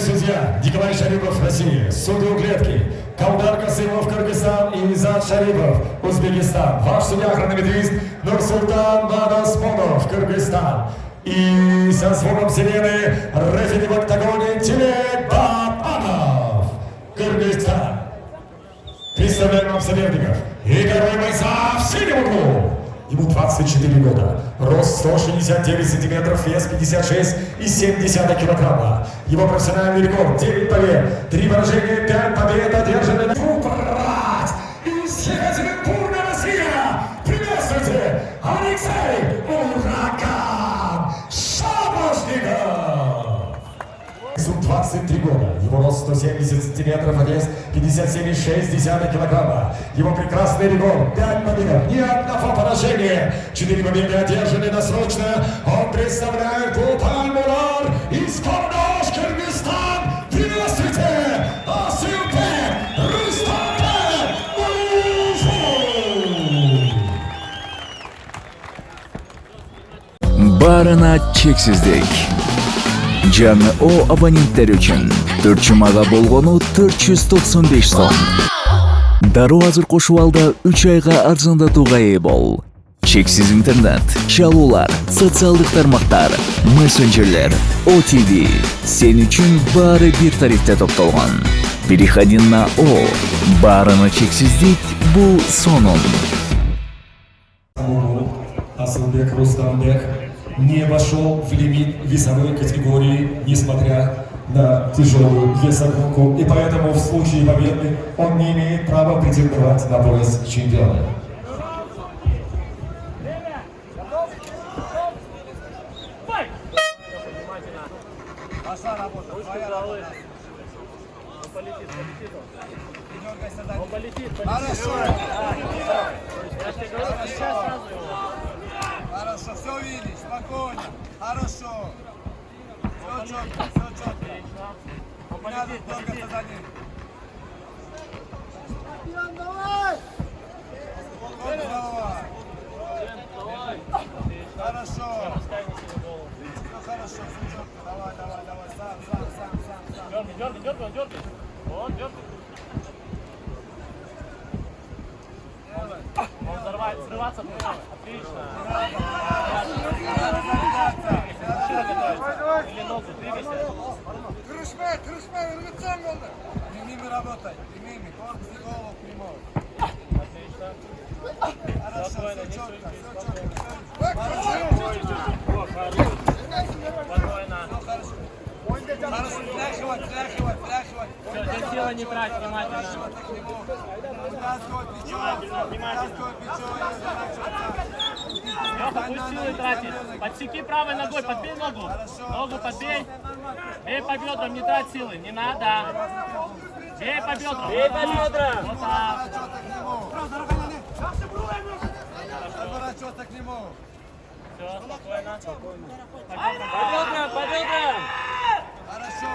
судья Николай Шарипов, Россия. Судьи у клетки Калдар Касымов, Кыргызстан и Изат Шарипов, Узбекистан. Ваш судья хронометрист Нурсултан Бадасмонов, Кыргызстан. И со звоном сирены рефери в октагоне Тилек Бабанов, Кыргызстан. Представляем вам соперников. Игорь Майсав в синем углу. Ему 24 года, рост 169 сантиметров, вес 56,7 килограмма. Его профессиональный рекорд 9 побед, 3 поражения, 5 побед одержаны на брат из Екатеринбурга, Россия. Приветствуйте, Алексей Ураган Шабашников. 23 года, его рост 170 сантиметров, а вес 57,6 килограмма. Его прекрасный рекорд 5 побед, ни одного поражения, 4 победы одержаны досрочно. Он представляет клуб Аль-Мурар из Кордош, Кыргызстан. Приветствуйте, Асылбек Рустамбек Узун. Барына чексиздик. Жаңы О абоненттер үчүн 4 жумага болгону 495 сом. Дароо азыр кошуп алда 3 айга арзандатууга ээ бол. Чексиз интернет, чалуулар, социалдык тармактар, мессенджерлер, OTV. Сен үчүн баары бир тарифте топтолгон. Переходи на О. Барына чексиздик бул сонун. Асылбек Рустамбек не вошел в лимит весовой категории, несмотря на тяжелую весогонку, и поэтому в случае победы он не имеет права претендовать на пояс чемпиона. Хорошо, все видишь, спокойно, хорошо. Все четко, все четко. Не надо долго за ним. Давай! Давай! Хорошо. Все хорошо, все четко. Давай, сам. Дергай. Он дергай. Он взрываться будет. Отлично. Или ногу двигайся. Крышмай, лицом надо. Прямыми работай, прямыми. Корпус и голову прямой. Отлично. Хорошо, все четко. Спокойно. Хорошо, фляхивать. Все, здесь сила не трать, внимательно. Леха, пусть силы тратит. Подсеки правой ногой, подбей ногу. Ногу подбей. Бей по бедрам, не трать силы, не надо. Бей по бедрам. Вот так. Поворачиваться к нему. Все, спокойно. По бедрам. Хорошо.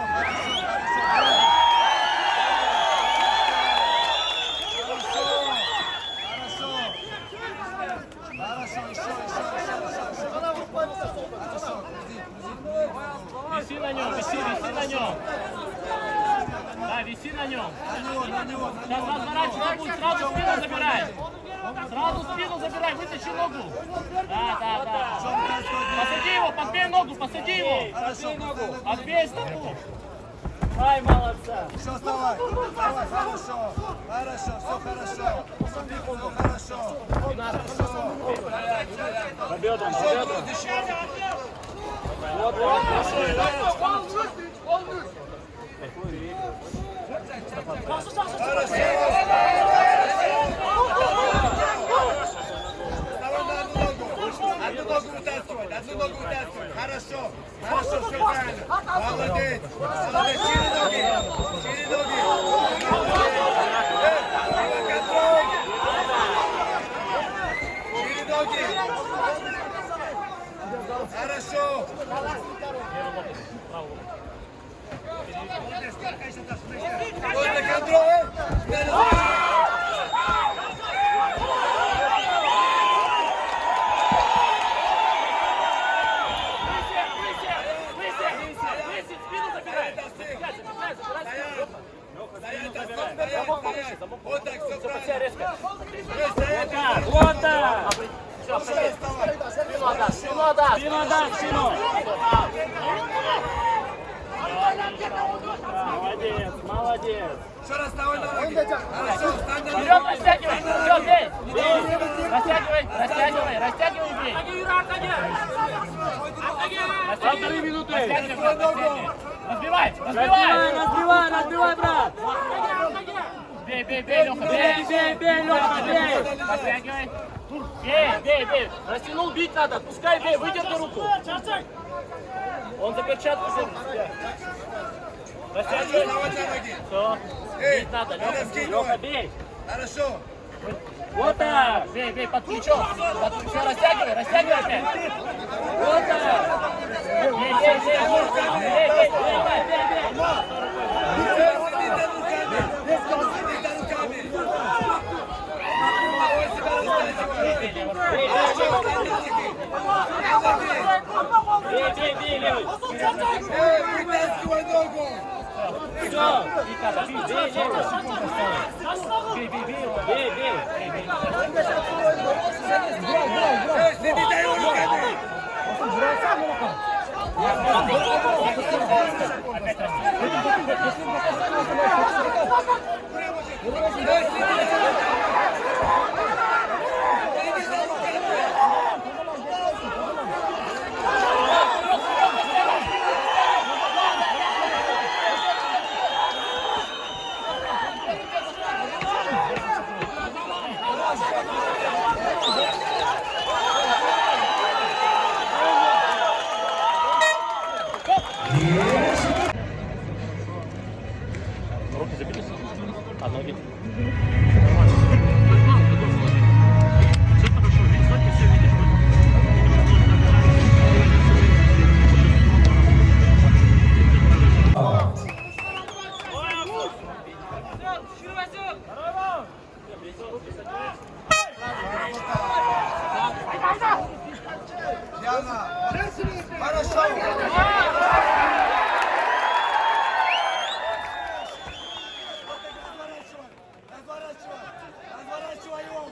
Виси на нем. Да, виси на нем. Сейчас разворачивай ногу, сразу спину забирай. Вытащи ногу. Да. Посади его, подбей ногу, Подбей стопу. Ай, молодца. Все, вставай. Хорошо, все хорошо. По бедрам. Вот. Одну ногу вытаскивай. Хорошо, все правильно. Молодец. Шире ноги. Хорошо. Контроль. Спину забирай! Вот так, все Все, правильно. резко. Стоять. Вот так. Все, Пошли, вставай. спину отдашь, спину отдашь. Спину отдашь, спину. Молодец, молодец. Еще раз вставай на ноги. Хорошо, встань на Вперед, ноги. растягивай. Все, бей. Бей. Растягивай, растягивай, растягивай, бей. Полторы минуты. Разбивай, разбивай. Разбивай, брат. Бей, бей, бей, Леха, бей, Леха, бей. Растягивай. Бей. Растянул, бить надо. Пускай бей, выдерни руку. Он за перчатку держит. Растягивай. Вставай на ноги. Все. Эй, Бить надо, надо Леха, скидывать. Леха, бей. Хорошо. Вот так. Бей, под плечо. Все, растягивай опять. Вот так. Бей. Следите руками. Ой, себя растягивай. Бей, левый. Эй, вытаскивай ногу. Все. Бить надо, бей его. Бей. Эй, следите его руками. Руки забились? А ноги? Все хорошо, высокий, все видишь. Яна. Хорошо. Разворачивай его!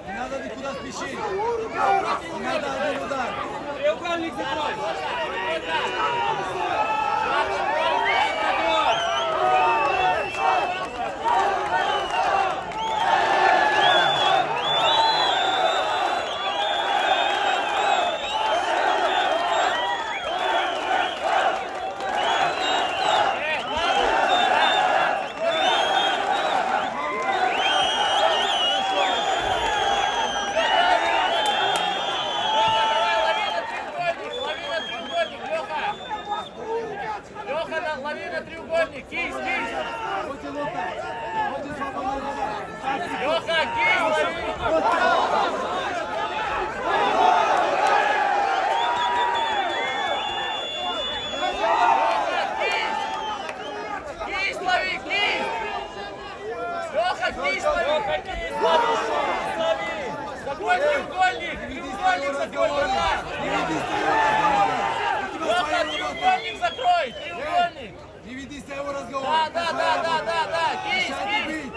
Не надо никуда спешить. Не надо один удар. Треугольник закрой. Лови на треугольник, кисть. Леха, кисть, лови. Кисть лови, кисть. Леха, кисть лови. Закрой треугольник, закрой, Леха. Леха, треугольник закрой, треугольник. Не веди своего разговора. Да, кисть. Бить.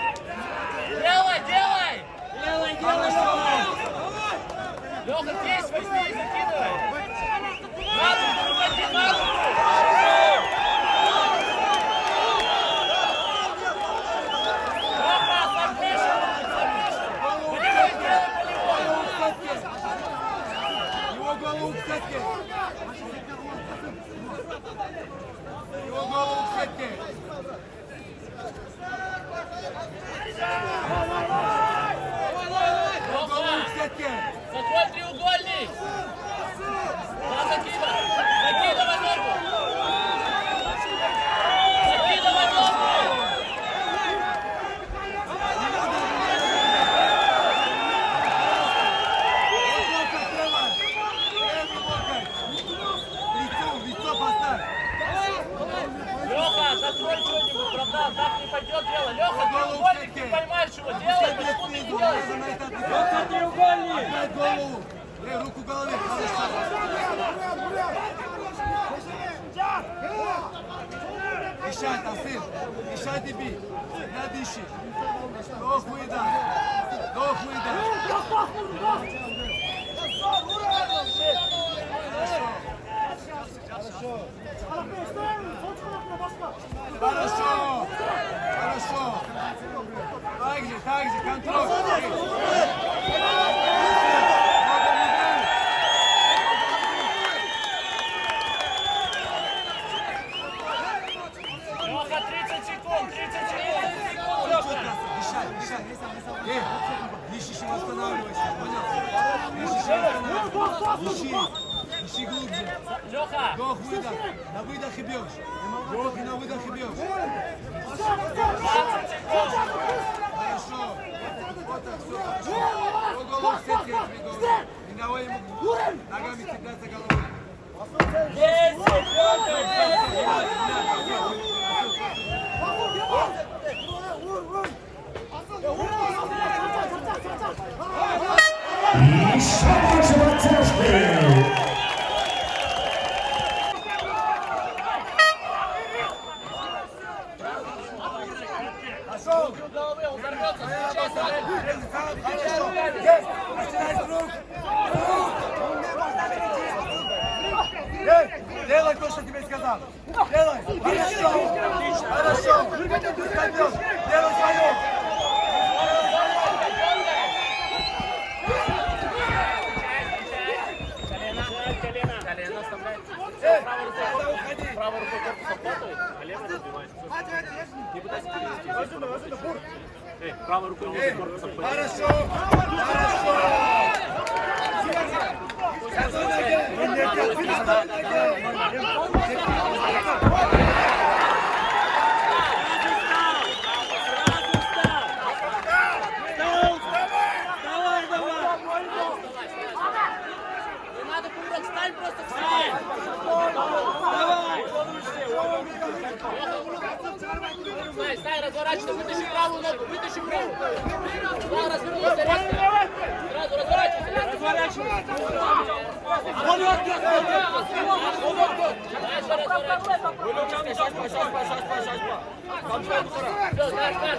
делай, Леха, треугольник, ты поймаешь его, делай, почему ты не делаешь? Опять голову. Руку в голове. Хорошо. Мешай там, сын. Мешай ты бить. Не дыши. Вдох, выдох. Вдох, выдох. Хорошо. Хорошо. Так же, контроль. Леха, 30 секунд, 30 секунд. Мешай. Ищи, восстанавливайся. Понял? Ищи. Ищи глубже. Леха, Вдох, выдох. На выдохе бьешь. Вдох и на выдохе бьешь. 20 секунд. Хорошо. Вот так, все. По голову все тебе говорю. И давай ему ногами цепляться головой. 10, Леха, И шабаш в оттяжке. Вокруг головы, он взорвется, встречайся. Хорошо. Есть. Начинай с рук. Делай то, что тебе сказал. Делай. Хорошо. Хорошо. Пойдем. Делай свое. Колено оставляет. Правой рукой корпус обхватывает, а левой разбивает. Не пытайся перевести. Эй, правой рукой возле корпуса обхватывает. Хорошо. Хорошо. Не надо кувырок, стань просто к себе. Стань, разворачивайся, вытащи правую ногу, вытащи правую. Да, развернулся резко. Сразу разворачивайся.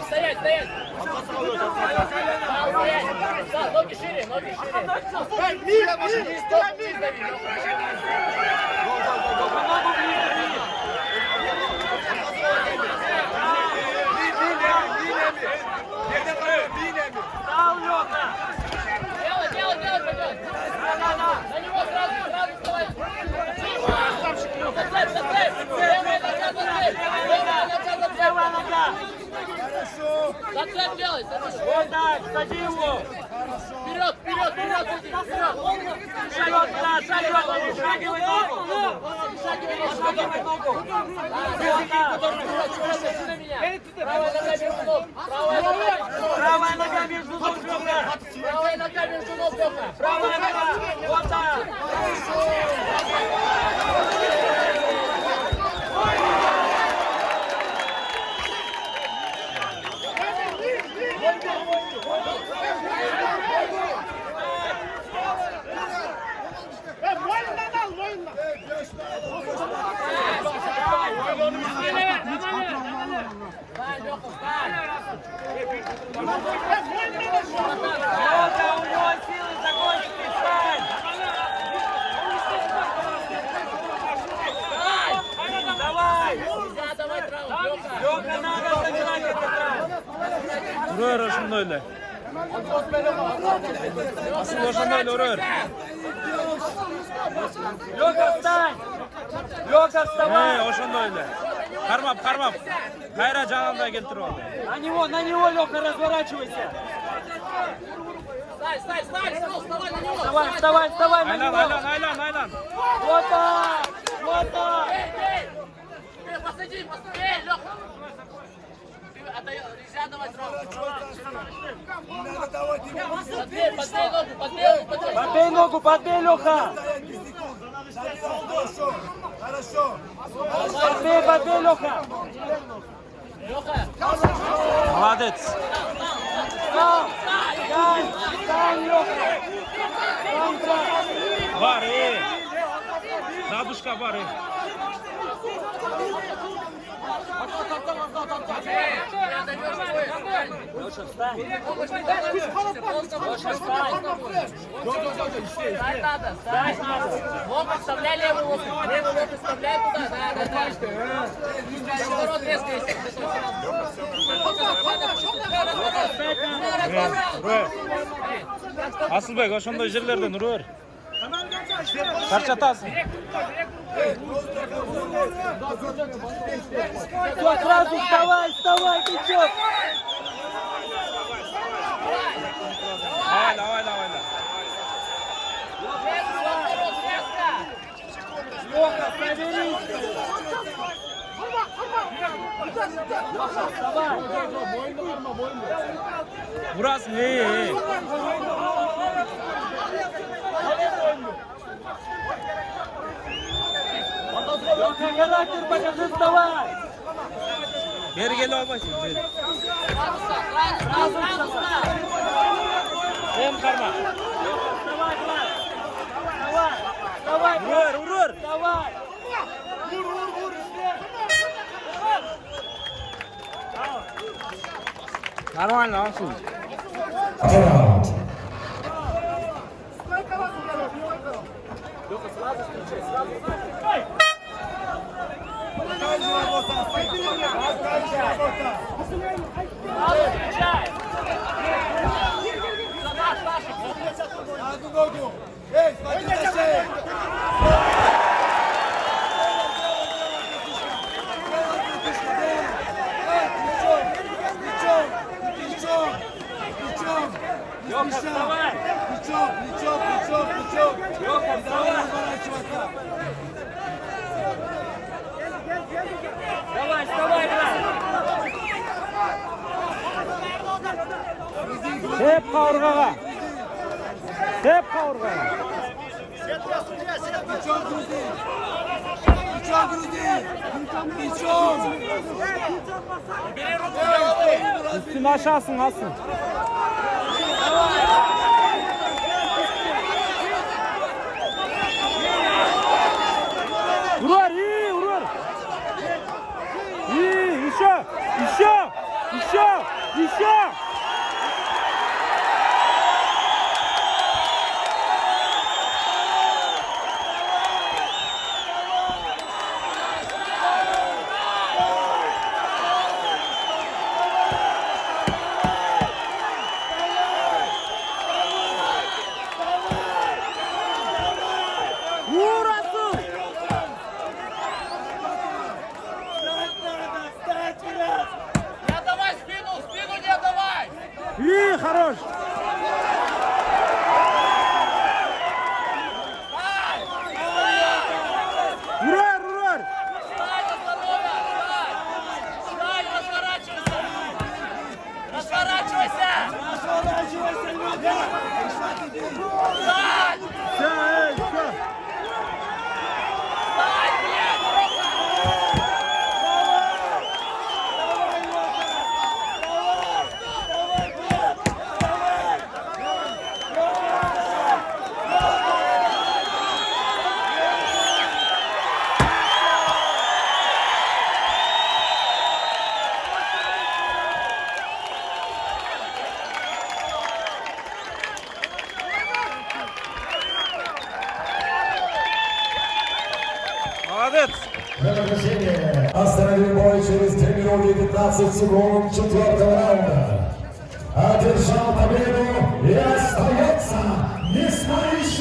Все, стоять. Да, ноги шире. Делай, пойдет. На него сразу вставай. Левая нога. Зацеп делай. Вот так, сади его. Вперед. Шагивай ногу. Правая нога между ног. Правая нога между ног. Правая нога. Вот так. У него силы закончили, встань! Давай! Нельзя давать раунд, Лёха, надо забирать этот раунд! Urur şunu öyle. Asıl öyle urur. Лёха, встань! Лёха, вставай! He, o şunu öyle. Karmap. Kayra canında getir onu. На него, Лёха, разворачивайся! Встань, вставай на него! Вставай на него! Aylan. Вот так! Посади, Лёха! Нельзя давать раунд! Не надо давать ему. Подбей ногу, Лёха! Хорошо. Подбей, Лёха! Лёха! Молодец. Var, Daduşka var. Лоб вставляй левый лоб вставляй туда, да. Разворот резко есть. Asılbek, ошондой жерлерден урбер. Чарчатасың. Сразу вставай, течет. Давай. Леха, соберись. Vurasın, Леха, характер покажи, вставай. Beri gel olmasın. Hem karma. Вставай. Vur. Вставай. Нормально, Ансу. Раунд. Одну ногу. Эй, смотри за шею. Плечом. Давай, вставай, играй. Hep kavurgaga. Hep kavurgaga. Üstün aşağısın asın. Vurur, iyi vurur. İyi, işe. Не отдавай спину не отдавай. İyi, хорош. Vurur. Встань, останови, встань, разворачивайся. Встань, блядь. Молодец. Награждение. Остановили бой через 3 минуты и 15 секунд 4-го раунда. Одержал победу и остается несмоищий